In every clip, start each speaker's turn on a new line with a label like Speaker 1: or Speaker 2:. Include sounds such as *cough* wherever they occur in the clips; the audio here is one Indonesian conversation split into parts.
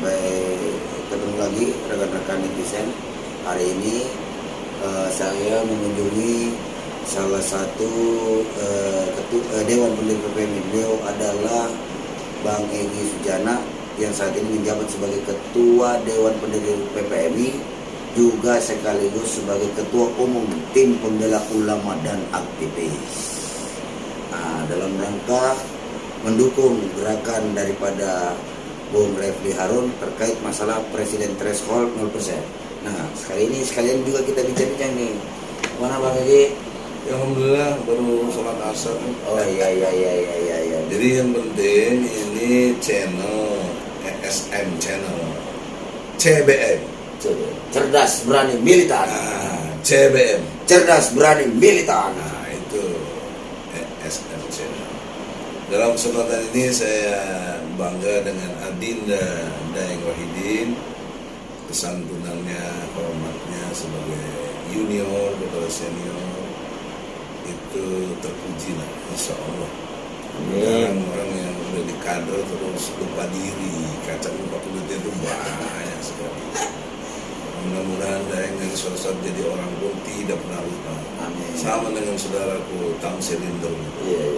Speaker 1: sampai ketemu lagi rekan-rekan netizen. Hari ini saya mengunjungi salah satu Dewan Pendiri PPMI. Beliau adalah Bang Egy Sujana yang saat ini menjabat sebagai Ketua Dewan Pendiri PPMI, juga sekaligus sebagai Ketua Umum Tim Pembela Ulama dan Aktivis. Dalam rangka mendukung gerakan daripada Bung Refli Harun terkait masalah presiden threshold 0%. Nah, sekalian juga kita bincang-bincang nih. Mana Bang Egy?
Speaker 2: Alhamdulillah baru sholat asar.
Speaker 1: Oh iya.
Speaker 2: Jadi yang penting ini channel ESM channel CBM.
Speaker 1: Cerdas berani militan.
Speaker 2: CBM.
Speaker 1: Cerdas berani militan.
Speaker 2: Nah itu ESM channel. Dalam kesempatan ini saya bangga dengan Adinda Daeng Wahidin, kesantunannya, hormatnya sebagai junior kepada senior itu terpuji lah, insya Allah. Orang yang udah di kader terus lupa diri, kacang lupa kulitnya itu banyak sekali. Mudah-mudahan Daeng yang sosok jadi orang pun tidak pernah lupa.
Speaker 1: Amin.
Speaker 2: Sama dengan saudaraku Tam Selinder.
Speaker 1: Iya.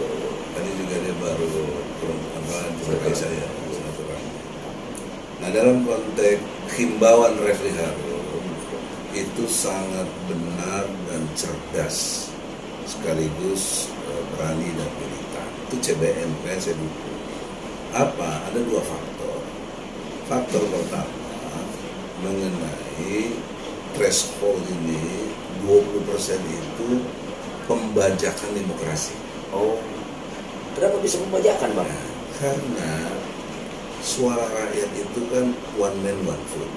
Speaker 2: Tadi juga dia baru jumpai saya. Nah, dalam konteks himbauan Refli Harun itu sangat benar dan cerdas, sekaligus berani dan militan. Itu CBM kan saya dukung. Apa? Ada dua faktor. Faktor pertama mengenai threshold ini 20% itu pembajakan demokrasi.
Speaker 1: Oh. Kenapa bisa membajakan, Bang?
Speaker 2: Nah, karena suara rakyat itu kan one man one vote.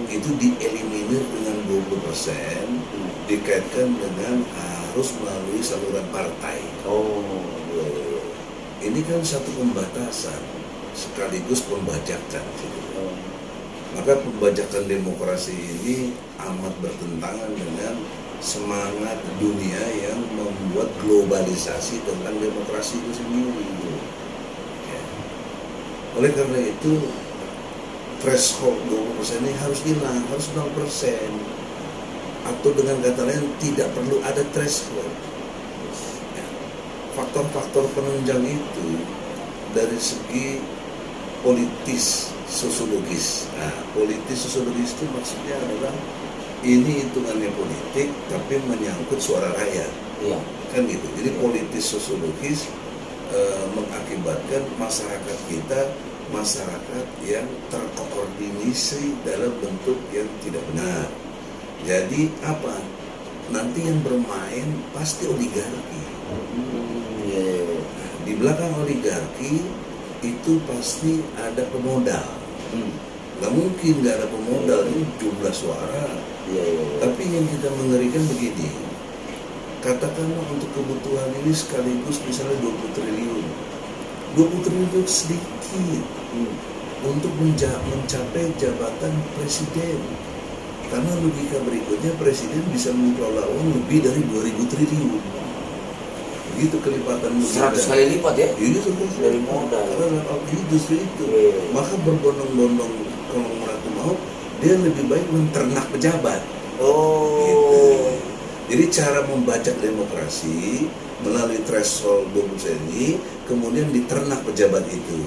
Speaker 2: Itu dieliminir dengan 20%, dikaitkan dengan harus melalui saluran partai.
Speaker 1: Oh.
Speaker 2: Ini kan satu pembatasan sekaligus pembajakan. Maka pembajakan demokrasi ini amat bertentangan dengan semangat dunia yang membuat globalisasi tentang demokrasi itu sendiri. Ya. Oleh karena itu threshold 20% ini harus hilang, harus 0%. Atau dengan kata lain tidak perlu ada threshold. Ya. Faktor-faktor penunjang itu dari segi politis sosiologis. Nah, politis sosiologis itu maksudnya adalah ini hitungannya politik tapi menyangkut suara rakyat.
Speaker 1: Iya.
Speaker 2: Kan gitu. Jadi politis sosiologis mengakibatkan masyarakat kita masyarakat yang terkoordinasi dalam bentuk yang tidak benar. Jadi apa? Nanti yang bermain pasti oligarki. Nah, di belakang oligarki itu pasti ada pemodal. Gak mungkin gak ada pemodal, ini jumlah suara. Tapi yang kita mengerikan begini, katakanlah untuk kebutuhan ini sekaligus misalnya 20 triliun. 20 triliun itu sedikit untuk mencapai jabatan presiden. Karena logika berikutnya presiden bisa mengelola uang lebih dari 2000 triliun. Begitu kelipatan
Speaker 1: 100 kali lipat ya?
Speaker 2: Ini
Speaker 1: dari modal.
Speaker 2: Karena justru itu. Maka berbondong-bondong kalau meratu mau, dia lebih baik menternak pejabat.
Speaker 1: Oh.
Speaker 2: Gitu. Jadi cara membajak demokrasi melalui threshold 20% ini, kemudian diternak pejabat itu.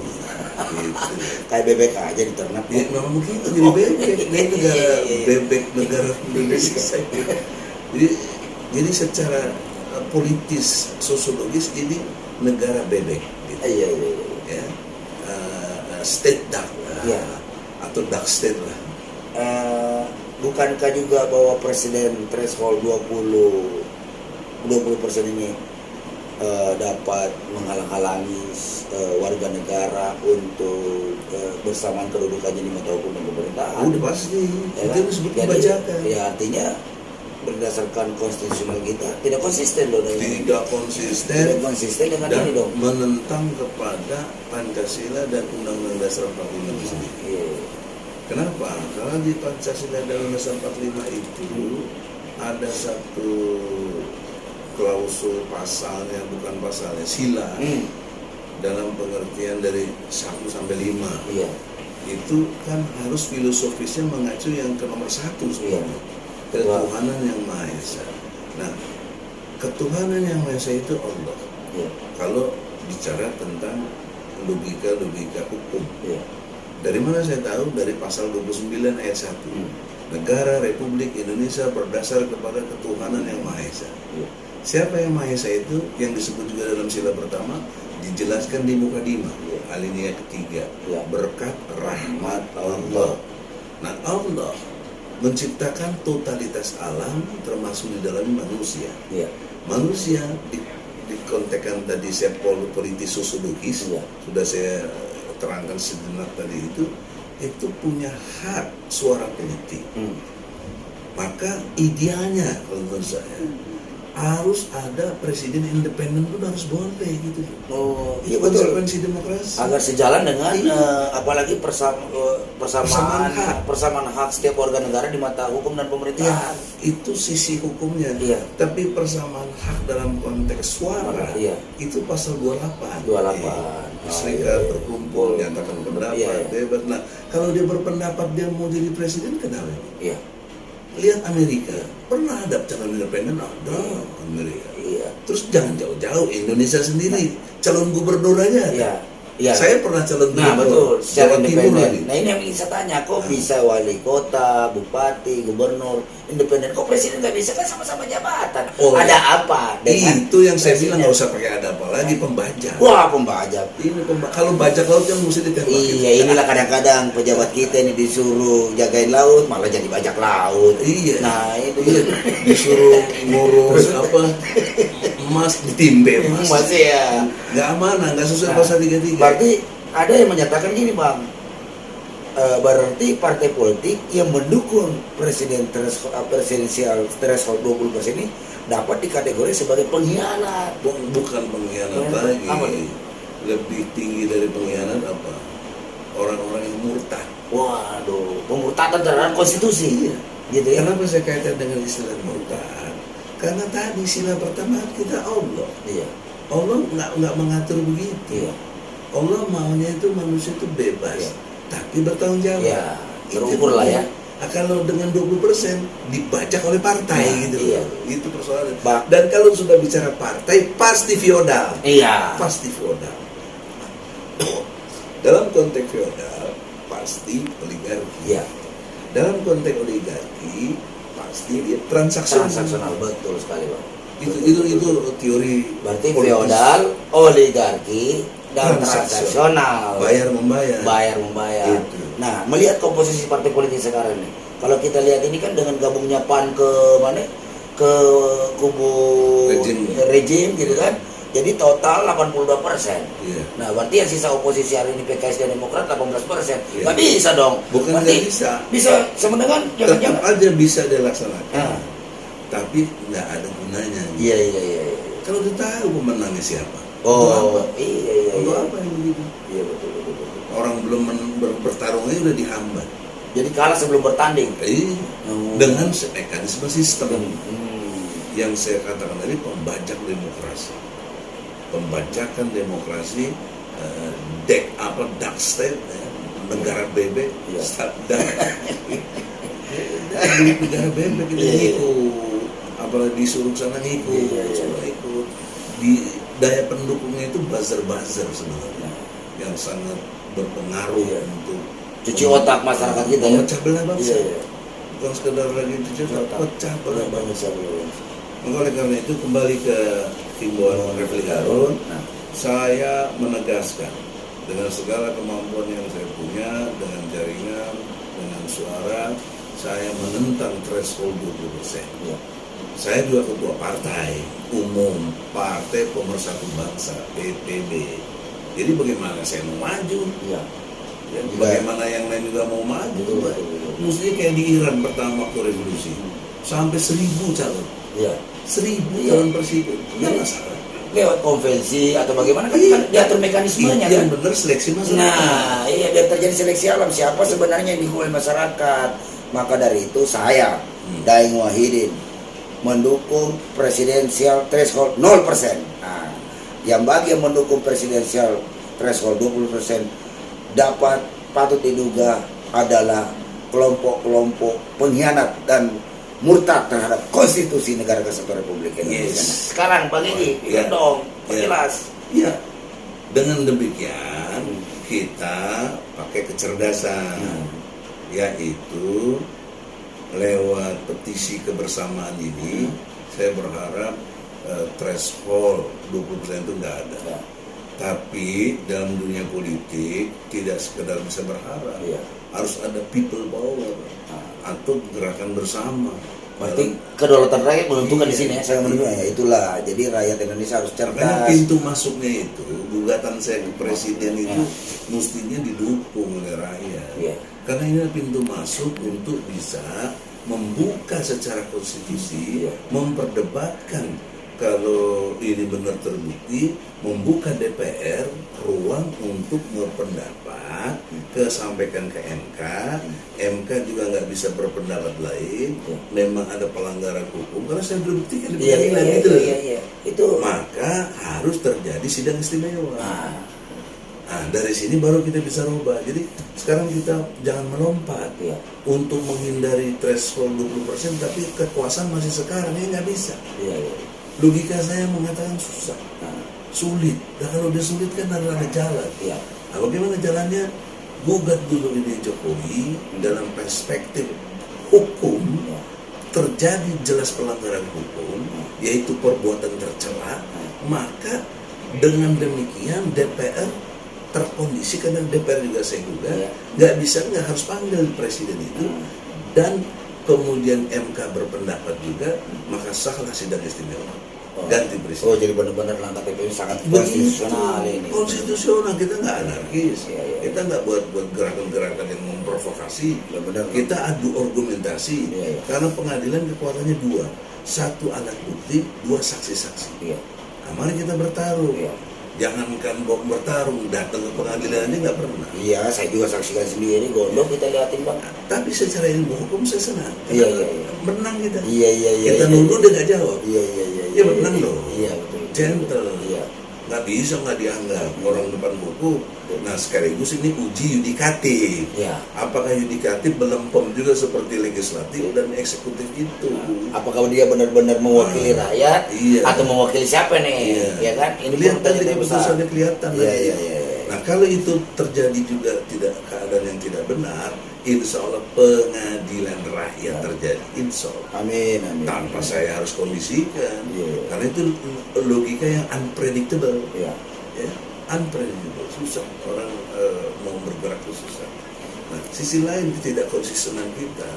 Speaker 2: Gitu.
Speaker 1: Kayak bebek aja diternak.
Speaker 2: Ya, memang begitu, jadi bebek. Ini negara bebek, negara Indonesia. Jadi secara politis sosiologis ini negara bebek. Gitu.
Speaker 1: Iya.
Speaker 2: Ya. State duck.
Speaker 1: Iya.
Speaker 2: Atau dark state lah.
Speaker 1: Bukankah juga bahwa presiden threshold 20% ini dapat menghalang-halangi warga negara untuk bersamaan kedudukannya di mata hukum dan pemerintahan?
Speaker 2: Udah pasti.
Speaker 1: Ya,
Speaker 2: itu disebut pembajakan.
Speaker 1: Ya artinya berdasarkan konstitusional kita tidak konsisten loh dengan
Speaker 2: tidak konsisten
Speaker 1: dengan
Speaker 2: dan
Speaker 1: ini dong,
Speaker 2: menentang kepada Pancasila dan Undang-Undang Dasar 45 itu sendiri. Kenapa? Karena di Pancasila dan Undang-Undang Dasar 45 itu ada satu klausul pasalnya, bukan pasalnya, sila dalam pengertian dari 1 sampai 5.
Speaker 1: Iya.
Speaker 2: itu kan harus filosofisnya mengacu yang ke nomor satu sebenarnya, ketuhanan yang Maha Esa. Nah, ketuhanan yang Maha Esa itu Allah.
Speaker 1: Ya.
Speaker 2: Kalau bicara tentang logika hukum,
Speaker 1: Ya.
Speaker 2: dari mana saya tahu? Dari pasal 29 ayat 1. Negara Republik Indonesia berdasar kepada ketuhanan yang Maha Esa.
Speaker 1: Ya.
Speaker 2: Siapa yang Maha Esa itu? Yang disebut juga dalam sila pertama, dijelaskan di Mukadimah, alinea ketiga,
Speaker 1: Ya.
Speaker 2: berkat rahmat Allah. Nah, Allah menciptakan totalitas alam termasuk di dalam manusia.
Speaker 1: Ya.
Speaker 2: Manusia dikontekkan tadi saya politis sosiologis, sudah saya terangkan sejenak tadi itu punya hak suara politik. Maka idealnya kalau menurut saya harus ada presiden independen pun harus boleh gitu.
Speaker 1: Oh,
Speaker 2: Itu
Speaker 1: iya betul.
Speaker 2: konsekuensi demokrasi.
Speaker 1: Agar sejalan dengan apalagi persamaan hak setiap warga negara di mata hukum dan
Speaker 2: Ya,
Speaker 1: pemerintahan.
Speaker 2: itu sisi hukumnya.
Speaker 1: Iya.
Speaker 2: Tapi persamaan hak dalam konteks suara
Speaker 1: Iya.
Speaker 2: itu pasal 28.
Speaker 1: 28.
Speaker 2: Serikat berkumpul, nyatakan pendapat,
Speaker 1: Iya.
Speaker 2: bebas. Nah, kalau dia berpendapat dia mau jadi presiden, kenapa?
Speaker 1: Iya.
Speaker 2: Lihat Amerika, pernah ada calon independen? Ada Amerika.
Speaker 1: Iya.
Speaker 2: Terus jangan jauh-jauh, Indonesia sendiri calon gubernur aja ada.
Speaker 1: Iya. Iya.
Speaker 2: Saya pernah calon
Speaker 1: Nah betul, secara
Speaker 2: Jawa Timur
Speaker 1: independen.
Speaker 2: lagi.
Speaker 1: Nah ini yang ingin saya tanya, kok bisa wali kota, bupati, gubernur, independen? Kok presiden nggak bisa? Kan sama-sama jabatan.
Speaker 2: Oh,
Speaker 1: ada apa dengan
Speaker 2: itu yang saya bilang
Speaker 1: presiden?
Speaker 2: nggak usah pakai ada apa lagi, pembajak.
Speaker 1: Wah, pembajak.
Speaker 2: Ini kalau bajak laut kan mesti ditembak.
Speaker 1: Iya, inilah kadang-kadang pejabat kita ini disuruh jagain laut, malah jadi bajak laut.
Speaker 2: Iya.
Speaker 1: Nah itu
Speaker 2: Iya. Disuruh ngurus apa emas ditimbe emas.
Speaker 1: masih ya.
Speaker 2: Nggak amanah, nggak sesuai
Speaker 1: Nah,
Speaker 2: pasal 33.
Speaker 1: Berarti ada yang menyatakan gini bang, berarti partai politik yang mendukung presidensial threshold 20% ini dapat dikategori sebagai pengkhianat.
Speaker 2: Bukan pengkhianat
Speaker 1: Apa?
Speaker 2: lagi.
Speaker 1: Apa?
Speaker 2: Lebih tinggi dari pengkhianat apa? Orang-orang yang murtad.
Speaker 1: Waduh, pemurtadan terhadap konstitusi.
Speaker 2: Iya.
Speaker 1: Gitu ya.
Speaker 2: Kenapa saya kaitkan dengan istilah murtad? Karena tadi sila pertama kita Allah.
Speaker 1: Iya.
Speaker 2: Allah nggak mengatur begitu.
Speaker 1: Iya.
Speaker 2: Allah maunya itu manusia itu bebas,
Speaker 1: Iya.
Speaker 2: tapi bertanggung jawab.
Speaker 1: Iya.
Speaker 2: Itu
Speaker 1: Terukur lah ya.
Speaker 2: Nah, kalau dengan 20% dibajak oleh partai
Speaker 1: Nah,
Speaker 2: gitu.
Speaker 1: iya.
Speaker 2: Itu persoalan.
Speaker 1: Ba-
Speaker 2: Dan kalau sudah bicara partai pasti feodal.
Speaker 1: Iya.
Speaker 2: Pasti feodal. Dalam konteks feodal pasti oligarki.
Speaker 1: Iya.
Speaker 2: Dalam konteks oligarki pasti dia transaksional.
Speaker 1: Transaksional betul sekali bang.
Speaker 2: Itu teori
Speaker 1: Berarti
Speaker 2: politis.
Speaker 1: feodal, oligarki, dan
Speaker 2: Transaksional.
Speaker 1: transaksional.
Speaker 2: Bayar membayar.
Speaker 1: Bayar membayar.
Speaker 2: Gitu.
Speaker 1: Nah, melihat komposisi partai politik sekarang ini, kalau kita lihat ini kan dengan gabungnya PAN ke mana? Ke kubu rejim gitu kan. Jadi total 82%.
Speaker 2: Iya.
Speaker 1: Nah, berarti yang sisa oposisi hari ini PKS dan Demokrat 18%.
Speaker 2: Iya.
Speaker 1: Nggak bisa dong.
Speaker 2: Bukan
Speaker 1: Berarti
Speaker 2: nggak bisa.
Speaker 1: Bisa sama dengan
Speaker 2: Tetap
Speaker 1: jangan-jangan.
Speaker 2: aja bisa dilaksanakan.
Speaker 1: Ah.
Speaker 2: Tapi nggak ada gunanya.
Speaker 1: Iya, iya, iya. iya.
Speaker 2: Kalau udah tahu pemenangnya siapa. Untuk apa?
Speaker 1: Oh, iya, iya,
Speaker 2: Untuk
Speaker 1: iya.
Speaker 2: apa yang begitu?
Speaker 1: Iya, betul, betul, betul.
Speaker 2: Orang belum bertarungnya udah dihambat.
Speaker 1: Jadi kalah sebelum bertanding. Oh.
Speaker 2: Dengan mekanisme sistem
Speaker 1: Hmm.
Speaker 2: yang saya katakan tadi, pembajak demokrasi, pembajakan demokrasi, dark state, negara bebek,
Speaker 1: Iya.
Speaker 2: negara bebek kita
Speaker 1: Iya.
Speaker 2: ngikut, apalagi disuruh sana ngikut,
Speaker 1: Iya, iya.
Speaker 2: sana ikut. Di daya pendukungnya itu buzzer sebenarnya, yang sangat berpengaruh
Speaker 1: Iya.
Speaker 2: untuk
Speaker 1: Cuci otak masyarakat kita ya.
Speaker 2: memecah belah bangsa.
Speaker 1: Iya, iya.
Speaker 2: Bukan sekedar lagi cuci otak, pecah belah bangsa. Maka oleh karena itu kembali ke himbauan Refli Harun,
Speaker 1: Nah,
Speaker 2: saya menegaskan dengan segala kemampuan yang saya punya, dengan jaringan, dengan suara, saya menentang threshold 20%.
Speaker 1: iya.
Speaker 2: Saya juga ketua partai umum, Partai Pemersatu Bangsa. *breath* Jadi bagaimana saya mau maju?
Speaker 1: Iya.
Speaker 2: Ya, bagaimana yang lain juga mau maju?
Speaker 1: Betul, betul, betul.
Speaker 2: Mestinya kayak di Iran pertama waktu revolusi, sampai 1000 calon,
Speaker 1: Iya.
Speaker 2: 1000
Speaker 1: Iya.
Speaker 2: calon presiden. Nggak masalah.
Speaker 1: Lewat konvensi atau bagaimana kan
Speaker 2: Iya.
Speaker 1: diatur mekanismenya
Speaker 2: Yang
Speaker 1: kan.
Speaker 2: benar seleksi masyarakat.
Speaker 1: Nah, iya biar terjadi seleksi alam siapa sebenarnya yang dihuni masyarakat. Maka dari itu saya Daeng Wahidin mendukung presidensial threshold 0%. Nah, yang bagi yang mendukung presidensial threshold 20% dapat patut diduga adalah kelompok-kelompok pengkhianat dan murtad terhadap konstitusi negara kesatuan Republik Indonesia. Sekarang Bang Edi,
Speaker 2: Ya.
Speaker 1: dong,
Speaker 2: Ya.
Speaker 1: jelas.
Speaker 2: Ya, dengan demikian kita pakai kecerdasan, yaitu lewat petisi kebersamaan ini, saya berharap threshold 20% itu nggak ada.
Speaker 1: Ya.
Speaker 2: Tapi dalam dunia politik tidak sekedar bisa berharap,
Speaker 1: Iya.
Speaker 2: harus ada people power atau gerakan bersama.
Speaker 1: Berarti kedaulatan rakyat menentukan di
Speaker 2: Iya.
Speaker 1: sini ya, saya menentukan ya. Itulah, jadi rakyat Indonesia harus
Speaker 2: Karena
Speaker 1: cerdas.
Speaker 2: pintu masuknya itu, gugatan saya ke presiden itu mestinya didukung oleh rakyat.
Speaker 1: Iya.
Speaker 2: Karena ini adalah pintu masuk untuk bisa membuka secara konstitusi,
Speaker 1: Iya.
Speaker 2: memperdebatkan kalau ini benar terbukti, membuka DPR ruang untuk berpendapat, kesampaikan ke MK. MK juga nggak bisa berpendapat lain.
Speaker 1: Iya.
Speaker 2: Memang ada pelanggaran hukum karena saya berbuktikan di
Speaker 1: Iya,
Speaker 2: pengadilan
Speaker 1: iya,
Speaker 2: gitu.
Speaker 1: iya, iya. Itu
Speaker 2: Maka harus terjadi sidang istimewa.
Speaker 1: nah,
Speaker 2: Nah, dari sini baru kita bisa rubah. Jadi sekarang kita jangan melompat
Speaker 1: iya.
Speaker 2: untuk menghindari threshold 20%, tapi kekuasaan masih sekarang ya nggak bisa.
Speaker 1: Iya, iya.
Speaker 2: Logika saya mengatakan susah, sulit. Dan kalau udah sulit kan harus ada jalan.
Speaker 1: Iya.
Speaker 2: Nah, bagaimana jalannya? Gugat dulu ini Jokowi dalam perspektif hukum.
Speaker 1: Iya.
Speaker 2: Terjadi jelas pelanggaran hukum, yaitu perbuatan tercela, maka dengan demikian DPR terkondisi, karena DPR juga saya juga
Speaker 1: Iya.
Speaker 2: nggak harus panggil presiden itu, dan kemudian MK berpendapat juga, maka sahlah sidang istimewa, ganti presiden.
Speaker 1: Oh, jadi benar-benar langkah TPU sangat
Speaker 2: Begitu,
Speaker 1: konstitusional ini.
Speaker 2: konstitusional, kita nggak anarkis,
Speaker 1: Iya, iya.
Speaker 2: kita nggak buat gerakan-gerakan yang memprovokasi,
Speaker 1: Ya, benar.
Speaker 2: kita adu argumentasi,
Speaker 1: Iya, iya.
Speaker 2: karena pengadilan kekuatannya dua, satu alat bukti, dua saksi-saksi.
Speaker 1: Iya.
Speaker 2: Nah, mari kita bertaruh,
Speaker 1: Iya.
Speaker 2: jangankan bertarung, datang ke pengadilan ini nggak pernah.
Speaker 1: Iya, saya juga saksikan sendiri, gondok kita liatin Bang.
Speaker 2: Tapi secara ilmu hukum saya senang,
Speaker 1: Iya,
Speaker 2: karena
Speaker 1: iya, iya.
Speaker 2: menang kita.
Speaker 1: Iya, iya, iya.
Speaker 2: Kita
Speaker 1: iya,
Speaker 2: nuduh
Speaker 1: iya.
Speaker 2: dia nggak jawab,
Speaker 1: Iya, iya, iya.
Speaker 2: ya menang loh.
Speaker 1: Iya, betul.
Speaker 2: Gentle.
Speaker 1: Iya.
Speaker 2: Nggak bisa nggak dianggap orang depan hukum. Nah, sekaligus ini uji yudikatif.
Speaker 1: Iya.
Speaker 2: Apakah yudikatif melempem juga seperti legislatif dan eksekutif itu?
Speaker 1: Apakah dia benar-benar mewakili rakyat
Speaker 2: Iya.
Speaker 1: atau mewakili siapa nih?
Speaker 2: Iya.
Speaker 1: Ya kan? Ini
Speaker 2: Kelihatan
Speaker 1: pertanyaan
Speaker 2: di
Speaker 1: yang besar.
Speaker 2: putusannya kelihatan.
Speaker 1: Iya,
Speaker 2: nanti.
Speaker 1: iya, iya.
Speaker 2: Nah, kalau itu terjadi juga tidak keadaan yang tidak benar, insya Allah pengadilan rakyat terjadi, insya Allah.
Speaker 1: Amin, amin.
Speaker 2: Tanpa saya harus kondisikan,
Speaker 1: Iya, iya.
Speaker 2: karena itu logika yang unpredictable.
Speaker 1: Iya.
Speaker 2: Ya, unpredictable, susah orang mau bergerak itu susah. Nah, sisi lain ketidakkonsistenan kita,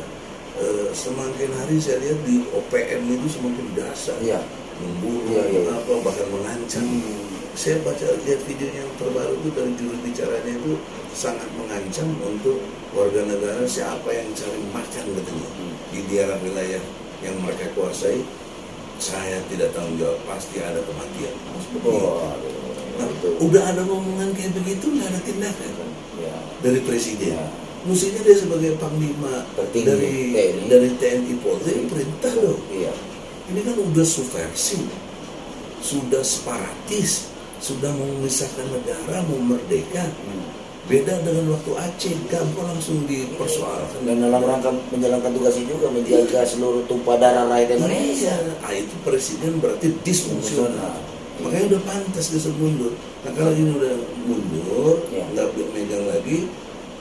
Speaker 2: semakin hari saya lihat di OPM itu semakin dasar,
Speaker 1: Iya.
Speaker 2: membunuh,
Speaker 1: Iya, iya.
Speaker 2: apa bahkan mengancam. Saya baca lihat video yang terbaru itu dari juru bicaranya itu sangat mengancam untuk warga negara siapa yang cari makan katanya di daerah wilayah yang mereka kuasai, saya tidak tanggung jawab, pasti ada kematian.
Speaker 1: Oh,
Speaker 2: Nah,
Speaker 1: itu.
Speaker 2: udah ada ngomongan kayak begitu, nggak ada tindakan
Speaker 1: Ya.
Speaker 2: dari presiden.
Speaker 1: Ya.
Speaker 2: Mestinya dia sebagai panglima
Speaker 1: Tertinggi TNI.
Speaker 2: dari TNI Polri perintah loh.
Speaker 1: Iya.
Speaker 2: Ini kan udah subversi, sudah separatis, sudah mau memisahkan negara, mau merdeka. Beda dengan waktu Aceh, gampang langsung dipersoalkan.
Speaker 1: Dan dalam rangka menjalankan tugasnya juga menjaga seluruh tumpah darah rakyat Indonesia.
Speaker 2: Ah, itu presiden berarti disfungsional. Makanya udah pantas dia mundur. Nah, kalau ini udah mundur,
Speaker 1: Ya.
Speaker 2: nggak megang lagi,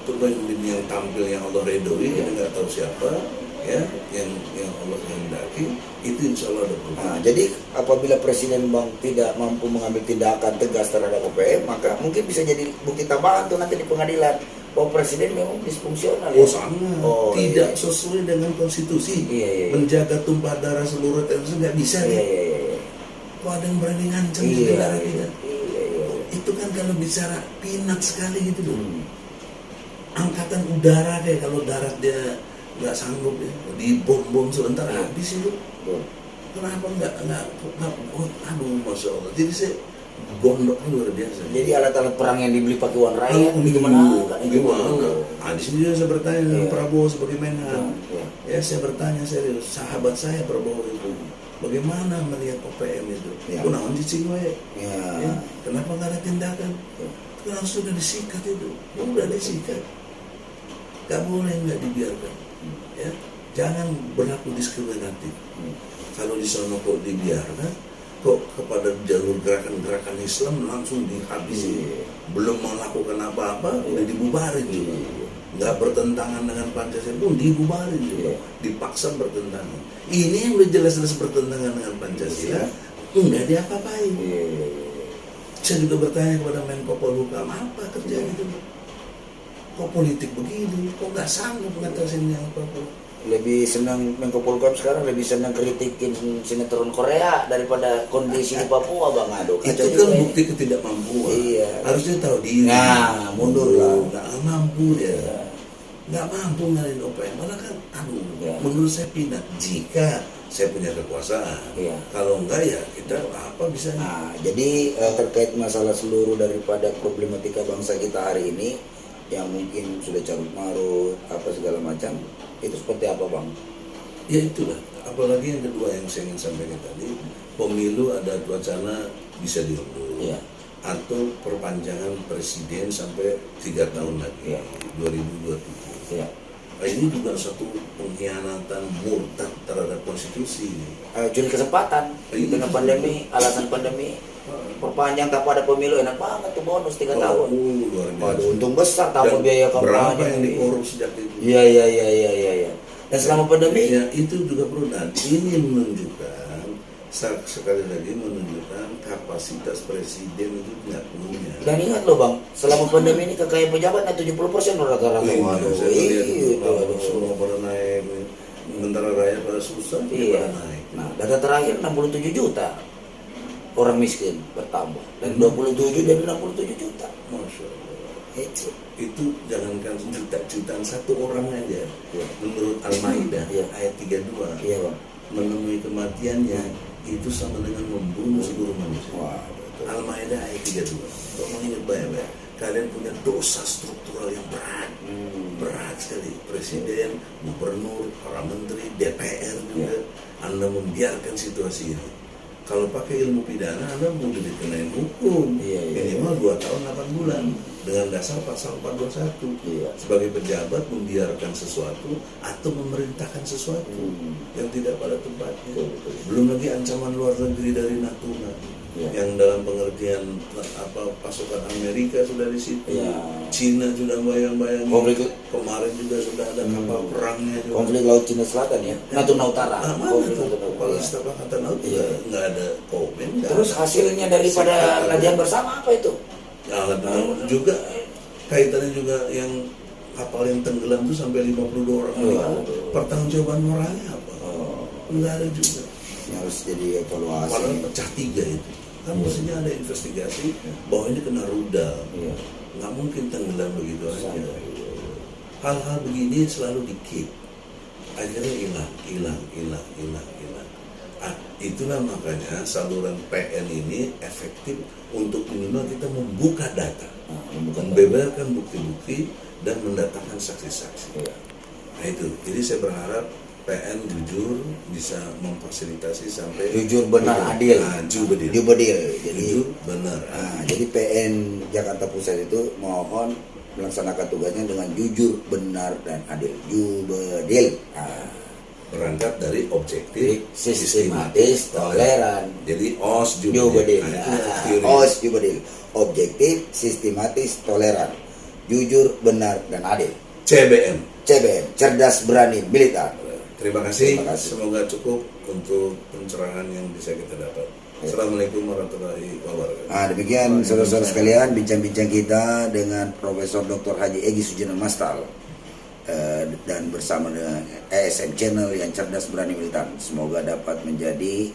Speaker 2: pemimpin yang tampil yang Allah redoi, kita nggak tahu siapa, ya, yang Allah kehendaki, itu insya Allah ada perubahan.
Speaker 1: Nah, jadi apabila Presiden Bang tidak mampu mengambil tindakan tegas terhadap OPM, maka mungkin bisa jadi bukti tambahan tuh nanti di pengadilan bahwa Presiden memang disfungsional.
Speaker 2: Oh sangat,
Speaker 1: Oh,
Speaker 2: tidak
Speaker 1: iya.
Speaker 2: sesuai dengan konstitusi,
Speaker 1: Iya, iya, iya.
Speaker 2: menjaga tumpah darah seluruh Indonesia nggak bisa
Speaker 1: Iya,
Speaker 2: nih.
Speaker 1: iya, iya, iya.
Speaker 2: Kok ada yang berani ngancam di
Speaker 1: Iya,
Speaker 2: negara
Speaker 1: iya,
Speaker 2: kita?
Speaker 1: iya, iya.
Speaker 2: Itu kan kalau bicara pinat sekali gitu loh.
Speaker 1: Hmm.
Speaker 2: Angkatan udara kayak kalau darat dia nggak sanggup ya, dibom sebentar habis itu.
Speaker 1: Tuh.
Speaker 2: Kenapa nggak oh, aduh masya Allah. Jadi saya gondoknya luar biasa.
Speaker 1: Jadi alat-alat perang yang dibeli pakai uang rakyat gimana?
Speaker 2: Gimana? Nah, di sini juga saya bertanya dengan
Speaker 1: Iya.
Speaker 2: Prabowo sebagai Menhan.
Speaker 1: Iya.
Speaker 2: Ya saya bertanya serius, sahabat saya Prabowo itu, bagaimana melihat OPM itu?
Speaker 1: Iya.
Speaker 2: Kunaon cicing wae.
Speaker 1: Ya.
Speaker 2: Ya, kenapa nggak ada tindakan?
Speaker 1: Iya.
Speaker 2: Kan langsung sudah disikat itu, udah disikat. nggak boleh nggak dibiarkan. Ya, jangan berlaku diskriminatif. Kalau di sana kok dibiarkan, kok kepada jalur gerakan-gerakan Islam langsung dihabisi, belum melakukan apa-apa udah dibubarin juga. Nggak bertentangan dengan Pancasila pun dibubarin juga, dipaksa bertentangan. Ini yang udah jelas-jelas bertentangan dengan Pancasila, nggak diapa-apain. Saya juga bertanya kepada Menko Polhukam, apa kerjaan itu? Kok politik begini? Kok nggak sanggup ngatasinnya apa-apa?
Speaker 1: Lebih senang Menko Polhukam sekarang lebih senang kritikin sinetron Korea daripada kondisi di Papua, Bang. Aduh,
Speaker 2: Itu
Speaker 1: kacau
Speaker 2: kan
Speaker 1: juga ini.
Speaker 2: bukti ketidakmampuan.
Speaker 1: Iya.
Speaker 2: Harusnya tahu diri.
Speaker 1: Nah, mundur lah.
Speaker 2: Nggak mampu ya. Nggak mampu ngalahin OPM. Malah kan, menurut saya pindah. Jika saya punya kekuasaan.
Speaker 1: Iya.
Speaker 2: Kalau enggak ya kita apa bisa.
Speaker 1: Nah, jadi terkait masalah seluruh daripada problematika bangsa kita hari ini yang mungkin sudah carut marut apa segala macam, itu seperti apa, Bang?
Speaker 2: Ya itulah. Apalagi yang kedua yang saya ingin sampaikan tadi, pemilu ada wacana bisa diundur.
Speaker 1: Iya.
Speaker 2: Atau perpanjangan presiden sampai 3 tahun lagi,
Speaker 1: Iya.
Speaker 2: 2023.
Speaker 1: Iya.
Speaker 2: Nah, ini juga satu pengkhianatan murtad terhadap konstitusi.
Speaker 1: Curi kesempatan dengan pandemi, alasan pandemi, perpanjang tanpa ada pemilu, enak banget tuh bonus 3 tahun.
Speaker 2: Luar biasa.
Speaker 1: Waduh, untung besar tanpa biaya
Speaker 2: Berapa
Speaker 1: kampanye.
Speaker 2: yang dikorup sejak itu?
Speaker 1: Iya. Dan selama pandemi,
Speaker 2: Ya, itu juga perlu. Dan ini menunjukkan, sekali lagi menunjukkan kapasitas presiden itu tidak punya.
Speaker 1: dan ingat loh, Bang, selama pandemi ini kekayaan pejabat 70% rata-rata. Waduh,
Speaker 2: Saya lihat itu,
Speaker 1: waduh.
Speaker 2: semua pada naik, sementara rakyat pada susah, dia
Speaker 1: Iya.
Speaker 2: pada naik.
Speaker 1: Nah, data terakhir 67 juta orang miskin bertambah, dan 27 dari 67 juta.
Speaker 2: Masya Allah.
Speaker 1: Itu.
Speaker 2: Jangankan jutaan satu orang aja.
Speaker 1: Iya.
Speaker 2: Menurut Al-Maidah
Speaker 1: Iya.
Speaker 2: ayat 32,
Speaker 1: Iya, Bang.
Speaker 2: menemui kematiannya itu sama dengan membunuh seluruh manusia.
Speaker 1: Wah, betul.
Speaker 2: Al-Maidah ayat 32. Tolong ingat baik-baik. Kalian punya dosa struktural yang berat. Berat sekali. Presiden, gubernur, para menteri, DPR juga. Anda membiarkan situasi ini. Kalau pakai ilmu pidana, Anda mudah dikenain hukum.
Speaker 1: Iya.
Speaker 2: Minimal 2 tahun 8 bulan. Dengan dasar pasal 421.
Speaker 1: Iya.
Speaker 2: Sebagai pejabat membiarkan sesuatu atau memerintahkan sesuatu yang tidak pada tempatnya. Belum lagi ancaman luar negeri dari Natuna.
Speaker 1: Iya.
Speaker 2: Yang dalam pengertian pasukan Amerika sudah di situ.
Speaker 1: Iya.
Speaker 2: Cina sudah bayang-bayang.
Speaker 1: Konflik.
Speaker 2: Kemarin juga sudah ada kapal perangnya juga.
Speaker 1: Konflik Laut Cina Selatan ya, Natuna Utara.
Speaker 2: Mana
Speaker 1: Konflik
Speaker 2: tuh
Speaker 1: Natuna
Speaker 2: kepala
Speaker 1: Utara.
Speaker 2: staf angkatan laut
Speaker 1: Iya.
Speaker 2: nggak ada komen. Nggak
Speaker 1: Terus
Speaker 2: ada.
Speaker 1: hasilnya daripada latihan bersama apa itu?
Speaker 2: Juga kaitannya juga yang kapal yang tenggelam itu sampai 52 orang meninggal. Pertanggungjawaban moralnya apa? Nggak ada juga.
Speaker 1: Ini harus jadi evaluasi.
Speaker 2: Padahal pecah 3 itu. Kan mestinya ada investigasi bahwa ini kena rudal.
Speaker 1: Iya.
Speaker 2: Nggak mungkin tenggelam begitu aja.
Speaker 1: Iya.
Speaker 2: Hal-hal begini selalu di-keep. Akhirnya hilang. Itulah makanya saluran PN ini efektif untuk minimal kita membuka data, membeberkan bukti-bukti dan mendatangkan saksi-saksi.
Speaker 1: Iya.
Speaker 2: Nah itu, jadi saya berharap PN jujur bisa memfasilitasi sampai
Speaker 1: Jujur, benar, adil.
Speaker 2: Jujur
Speaker 1: Jadi,
Speaker 2: jujur benar.
Speaker 1: jadi PN Jakarta Pusat itu mohon melaksanakan tugasnya dengan jujur, benar, dan adil. Jubedil.
Speaker 2: Berangkat dari objektif,
Speaker 1: Sistematis, toleran.
Speaker 2: Jadi OS
Speaker 1: Jubedil.
Speaker 2: Nah, itu teori.
Speaker 1: OS Jubedil. Objektif, sistematis, toleran. Jujur, benar, dan adil.
Speaker 2: CBM.
Speaker 1: Cerdas, berani, militan.
Speaker 2: Terima kasih.
Speaker 1: Terima kasih.
Speaker 2: Semoga cukup untuk pencerahan yang bisa kita dapat. Assalamualaikum warahmatullahi wabarakatuh.
Speaker 1: Nah, demikian saudara-saudara sekalian bincang-bincang kita dengan Profesor Dr. Haji Egy Sujana Mastal dan bersama dengan ESM Channel yang cerdas, berani, militan. Semoga dapat menjadi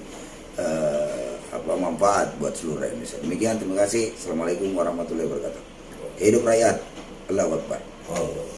Speaker 1: manfaat buat seluruh Indonesia. Demikian, terima kasih. Assalamualaikum warahmatullahi wabarakatuh. Hidup rakyat. Allahu Akbar.